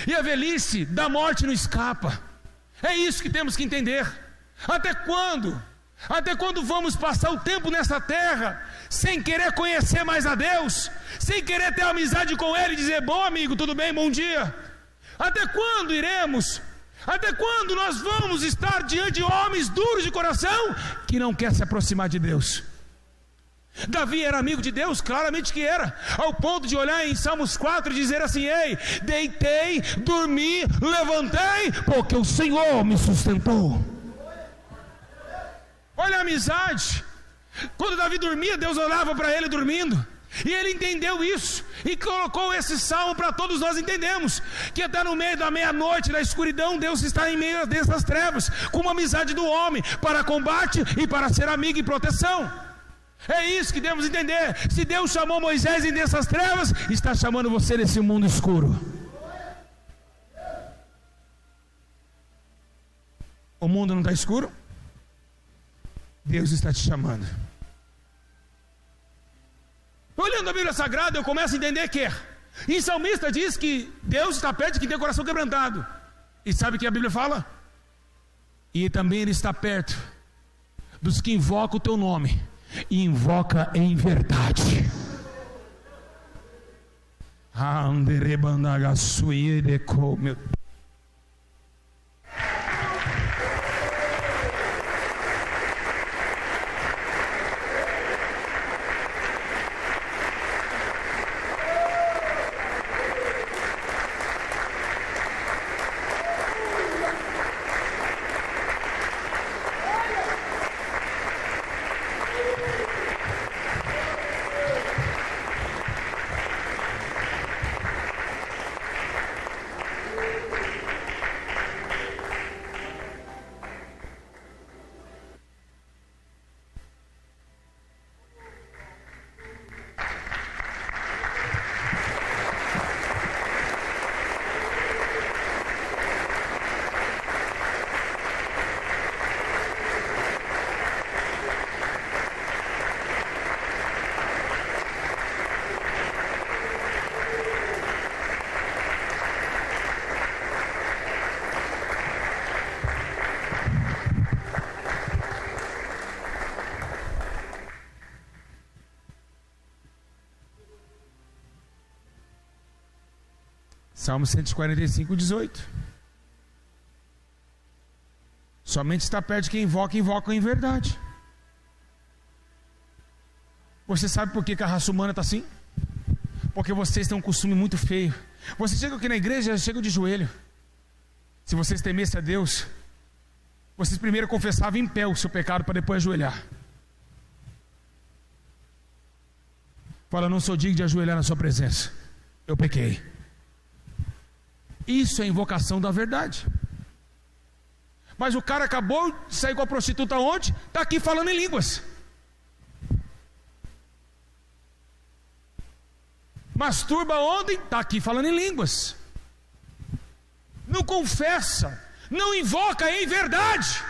E a velhice da morte não escapa. É isso que temos que entender. Até quando? Até quando vamos passar o tempo nessa terra sem querer conhecer mais a Deus? Sem querer ter amizade com Ele e dizer, bom amigo, tudo bem, bom dia? Até quando iremos? Até quando nós vamos estar diante de homens duros de coração que não quer se aproximar de Deus? Davi era amigo de Deus, claramente que era, ao ponto de olhar em Salmos 4 e dizer assim, ei, deitei, dormi, levantei, porque o Senhor me sustentou. Olha a amizade. Quando Davi dormia, Deus olhava para ele dormindo. E ele entendeu isso e colocou esse salmo para todos nós entendermos que até no meio da meia-noite, da escuridão, Deus está em meio dessas trevas, com uma amizade do homem para combate e para ser amigo e proteção. É isso que devemos entender. Se Deus chamou Moisés em dessas trevas, está chamando você nesse mundo escuro. O mundo não está escuro? Deus está te chamando. Olhando a Bíblia Sagrada, eu começo a entender que em Salmista diz que Deus está perto de quem tem o coração quebrantado. E sabe o que a Bíblia fala? E também Ele está perto dos que invocam o teu nome e invoca em verdade. Meu Salmo 145, 18. Somente está perto de quem invoca em verdade. Você sabe por que a raça humana está assim? Porque vocês têm um costume muito feio. Vocês chegam aqui na igreja, chegam de joelho. Se vocês temessem a Deus, vocês primeiro confessavam em pé o seu pecado para depois ajoelhar. Fala, não sou digno de ajoelhar na sua presença. Eu pequei. Isso é invocação da verdade. Mas o cara acabou de sair com a prostituta ontem, está aqui falando em línguas. Masturba ontem, está aqui falando em línguas. Não confessa, não invoca em verdade.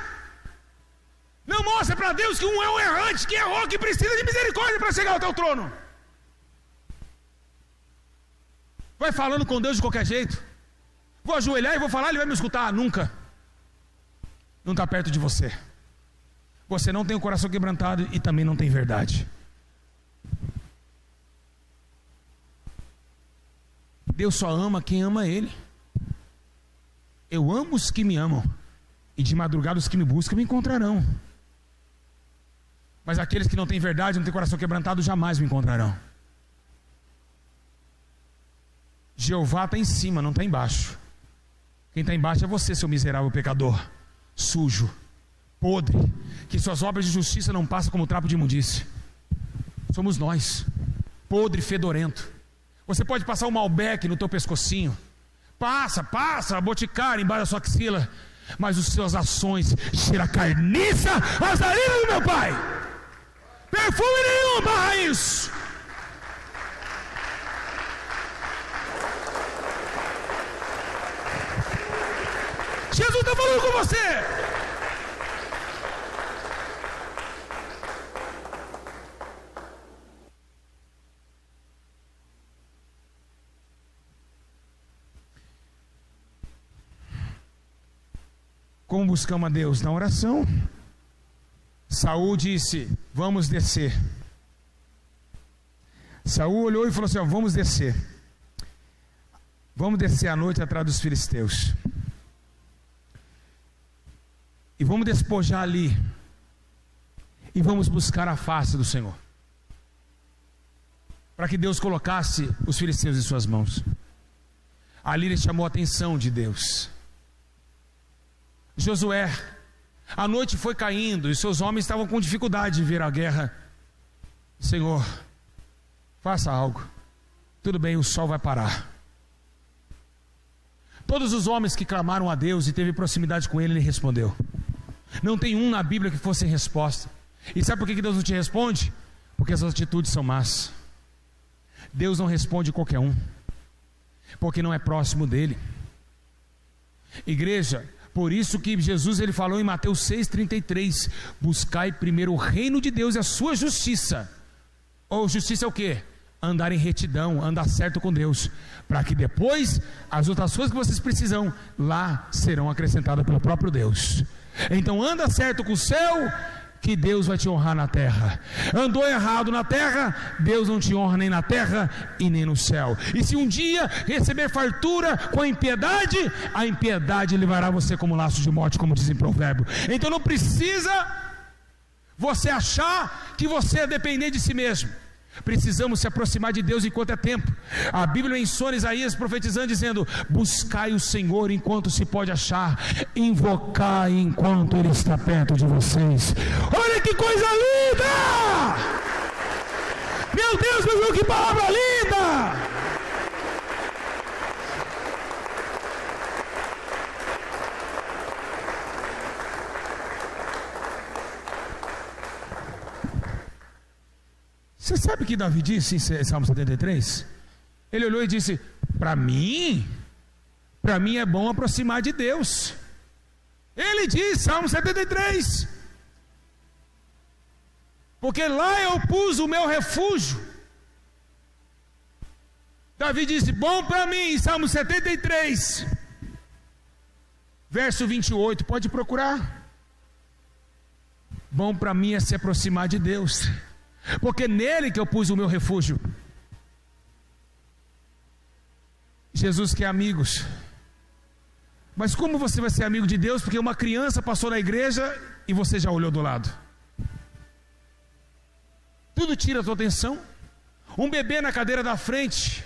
Não mostra para Deus que um é um errante, que errou, que precisa de misericórdia para chegar ao teu trono. Vai falando com Deus de qualquer jeito. Vou ajoelhar e vou falar, Ele vai me escutar. Nunca. Não está perto de você. Você não tem o coração quebrantado e também não tem verdade. Deus só ama quem ama Ele. Eu amo os que me amam, e de madrugada os que me buscam me encontrarão. Mas aqueles que não têm verdade, não têm coração quebrantado, jamais me encontrarão. Jeová está em cima, não está embaixo. Quem está embaixo é você, seu miserável pecador, sujo, podre, que suas obras de justiça não passam como trapo de imundície. Somos nós, podre, fedorento. Você pode passar um Malbec no teu pescocinho, passa, boticário embaixo da sua axila, mas as suas ações cheiram carniça às narinas do meu Pai. Perfume nenhum barra isso. Jesus está falando com você. Como buscamos a Deus? Na oração. Saul disse: vamos descer. Saul olhou e falou assim: ó, vamos descer. Vamos descer à noite atrás dos filisteus. E vamos despojar ali. E vamos buscar a face do Senhor. Para que Deus colocasse os filisteus em suas mãos. Ali ele chamou a atenção de Deus. Josué, A noite foi caindo e seus homens estavam com dificuldade de ver a guerra. Senhor, faça algo. Tudo bem, o sol vai parar. Todos os homens que clamaram a Deus e teve proximidade com Ele, Ele respondeu. Não tem um na Bíblia que fosse sem resposta. E sabe por que Deus não te responde? Porque as atitudes são más. Deus não responde qualquer um, porque não é próximo dele. Igreja, por isso que Jesus ele falou em Mateus 6,33: buscai primeiro o reino de Deus e a sua justiça. Ou justiça é o quê? Andar em retidão, andar certo com Deus, para que depois as outras coisas que vocês precisam lá serão acrescentadas pelo próprio Deus. Então anda certo com o céu, que Deus vai te honrar na terra. Andou errado na terra, Deus não te honra nem na terra e nem no céu. E se um dia receber fartura com a impiedade levará você como laço de morte, como diz em Provérbio. Então não precisa você achar que você é dependente de si mesmo. Precisamos se aproximar de Deus enquanto é tempo. A Bíblia menciona Isaías profetizando, dizendo: buscai o Senhor enquanto se pode achar, invocai enquanto Ele está perto de vocês. Olha que coisa linda! Meu Deus, meu Deus, que palavra linda! Você sabe o que Davi disse em Salmo 73? Ele olhou e disse: para mim é bom aproximar de Deus. Ele diz, Salmo 73, porque lá eu pus o meu refúgio. Davi disse: bom para mim, Salmo 73, verso 28, pode procurar. Bom para mim é se aproximar de Deus, porque nele que eu pus o meu refúgio. Jesus quer amigos. Mas como você vai ser amigo de Deus? Porque uma criança passou na igreja e você já olhou do lado. Tudo tira a tua atenção. Um bebê na cadeira da frente,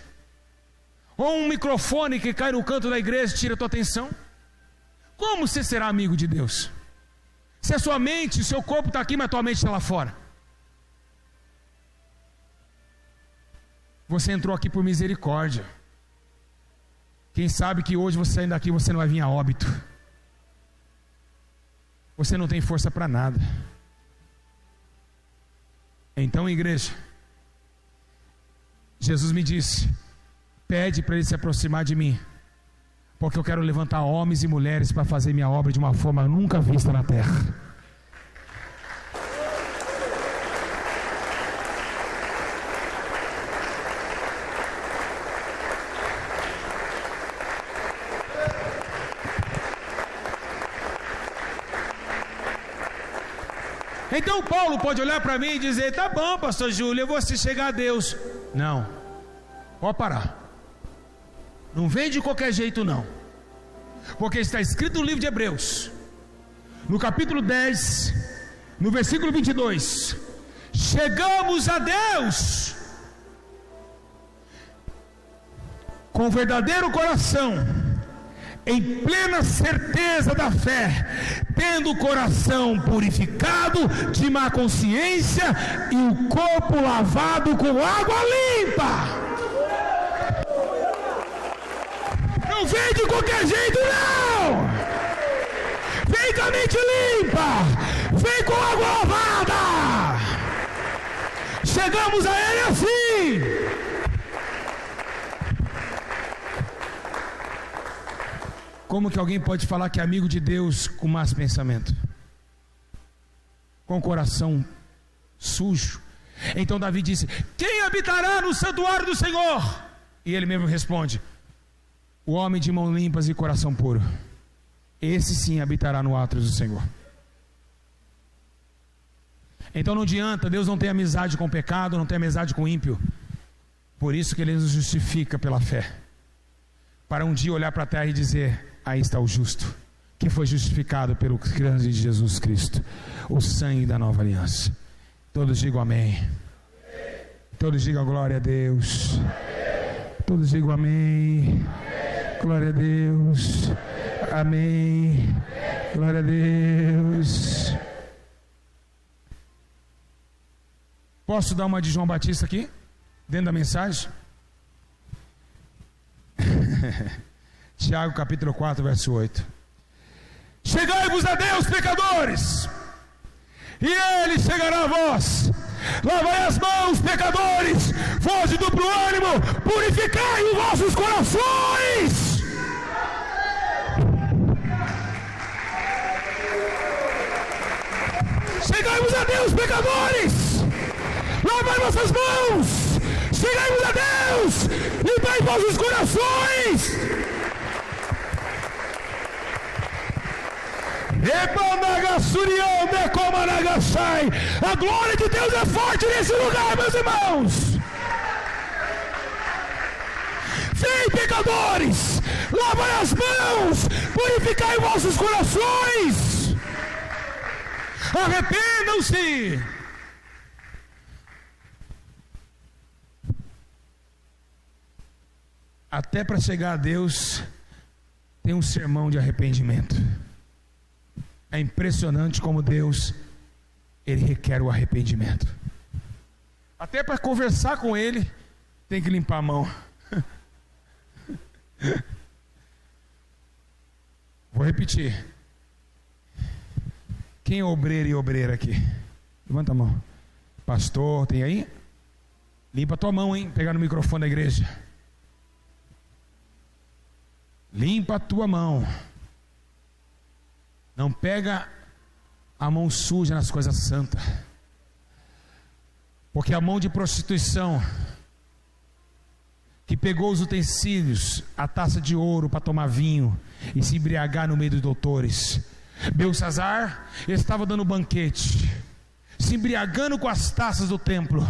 ou um microfone que cai no canto da igreja tira a tua atenção. Como você será amigo de Deus? Se a sua mente, o seu corpo está aqui, mas a tua mente está lá fora. Você entrou aqui por misericórdia. Quem sabe que hoje você saindo daqui, você não vai vir a óbito. Você não tem força para nada. Então, igreja, Jesus me disse: pede para Ele se aproximar de mim, porque eu quero levantar homens e mulheres para fazer minha obra de uma forma nunca vista na terra. Então Paulo pode olhar para mim e dizer: tá bom, pastor Júlio, eu vou se chegar a Deus. Não, pode parar. Não vem de qualquer jeito não, porque está escrito no livro de Hebreus, no capítulo 10, no versículo 22: chegamos a Deus com verdadeiro coração, em plena certeza da fé, tendo o coração purificado de má consciência e o corpo lavado com água limpa. Não vem de qualquer jeito não. Vem com a mente limpa, vem com água lavada. Chegamos a Ele assim. Como que alguém pode falar que é amigo de Deus com más pensamento? Com o coração sujo. Então Davi disse: quem habitará no santuário do Senhor? E ele mesmo responde: o homem de mãos limpas e coração puro, esse sim habitará no átrio do Senhor. Então não adianta, Deus não tem amizade com o pecado, não tem amizade com o ímpio. Por isso que Ele nos justifica pela fé, para um dia olhar para a terra e dizer: aí está o justo, que foi justificado pelo sangue de Jesus Cristo, o sangue da nova aliança. Todos digam amém. Todos digam glória a Deus. Todos digam amém. Glória a Deus. Amém. Glória a Deus. pecadores. Posso dar uma de João Batista aqui? Dentro da mensagem? Tiago capítulo 4, verso 8. Chegai-vos a Deus, pecadores, e Ele chegará a vós. Lavai as mãos, pecadores, vós de duplo ânimo, purificai os vossos corações. Chegai-vos a Deus, pecadores, lavai vossas mãos, chegai-vos a Deus, limpai vossos corações. A glória de Deus é forte nesse lugar, meus irmãos. Vem, pecadores, lavai as mãos, purificai vossos corações, arrependam-se. Até para chegar a Deus tem um sermão de arrependimento. É impressionante como Deus, Ele requer o arrependimento. Até para conversar com Ele, tem que limpar a mão. Vou repetir. Quem é obreiro e obreira aqui? Levanta a mão. Pastor, tem aí? Limpa a tua mão, hein? Pegar no microfone da igreja. Limpa a tua mão. Não pega a mão suja nas coisas santas. Porque a mão de prostituição, que pegou os utensílios, a taça de ouro para tomar vinho e se embriagar no meio dos doutores. Belsazar estava dando banquete, se embriagando com as taças do templo,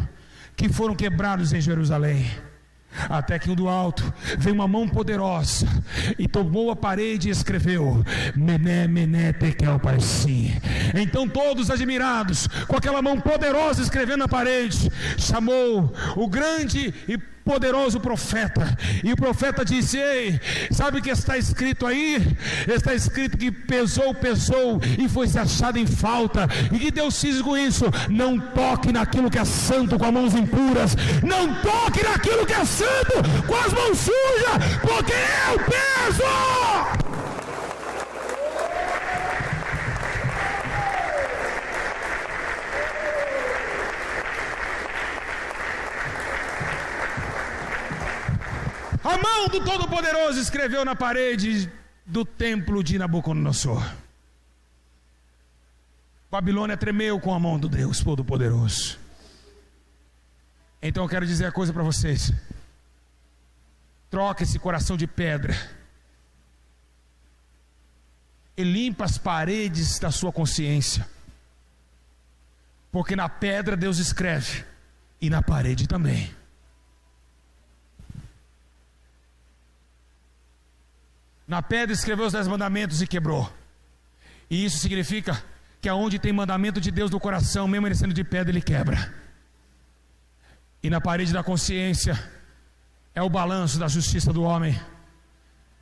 que foram quebrados em Jerusalém. Até que do alto veio uma mão poderosa e tomou a parede e escreveu: Mené, Mené, Tekel, Parsim. Então todos admirados com aquela mão poderosa escrevendo na parede, chamou o grande e poderoso profeta, e o profeta disse: ei, sabe o que está escrito aí? Está escrito que pesou e foi se achado em falta. E que Deus fez com isso? Não toque naquilo que é santo com as mãos impuras, não toque naquilo que é santo com as mãos sujas, porque eu peso. A mão do Todo-Poderoso escreveu na parede do templo de Nabucodonosor. Babilônia tremeu com a mão do Deus Todo-Poderoso. Então eu quero dizer a coisa para vocês: troca esse coração de pedra e limpa as paredes da sua consciência, porque na pedra Deus escreve e na parede também. Na pedra escreveu os 10 mandamentos e quebrou. E isso significa que aonde tem mandamento de Deus no coração, mesmo ele sendo de pedra, ele quebra. E na parede da consciência é o balanço da justiça do homem,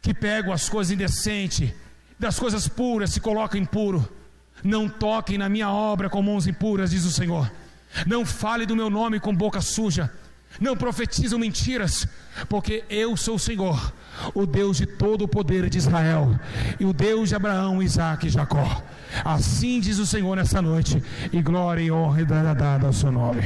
que pega as coisas indecentes, das coisas puras se coloca impuro. Não toquem na minha obra com mãos impuras, diz o Senhor. Não fale do meu nome com boca suja. Não profetizam mentiras, porque eu sou o Senhor, o Deus de todo o poder de Israel, e o Deus de Abraão, Isaque e Jacó. Assim diz o Senhor nessa noite, e glória e honra dará dada ao seu nome.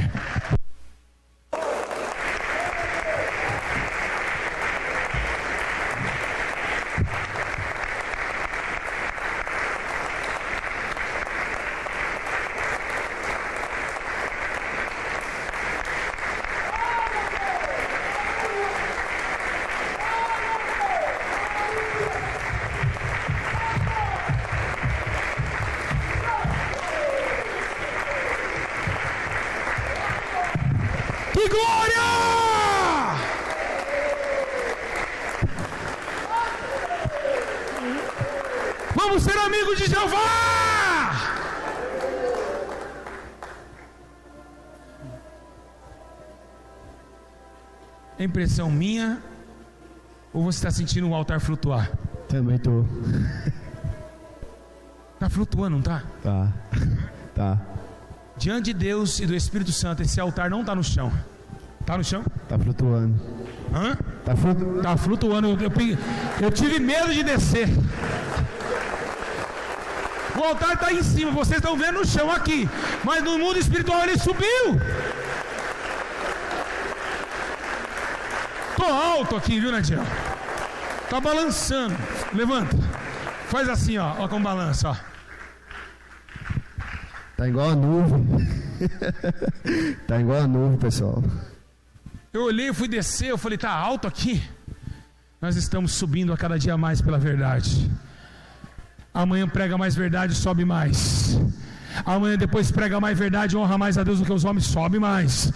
Que glória! Vamos ser amigos de Jeová! É impressão minha? Ou você está sentindo um altar flutuar? Também estou. Está flutuando, não está? Tá. Tá. Diante de Deus e do Espírito Santo, esse altar não está no chão. Está no chão? Tá flutuando. Hã? Tá flutuando. Está flutuando. Eu tive medo de descer. O altar está em cima, vocês estão vendo no chão aqui. Mas no mundo espiritual ele subiu. Tô alto aqui, viu, Nadinha? Tá balançando. Levanta. Faz assim, ó como balança, ó. Tá igual a nuvem. Tá igual a nuvem, pessoal. Eu olhei, fui descer, eu falei, tá alto aqui? Nós estamos subindo a cada dia mais pela verdade. Amanhã prega mais verdade, sobe mais. Amanhã depois prega mais verdade, honra mais a Deus do que os homens, sobe mais.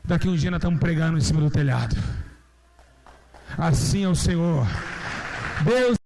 Daqui um dia nós estamos pregando em cima do telhado. Assim é o Senhor. Deus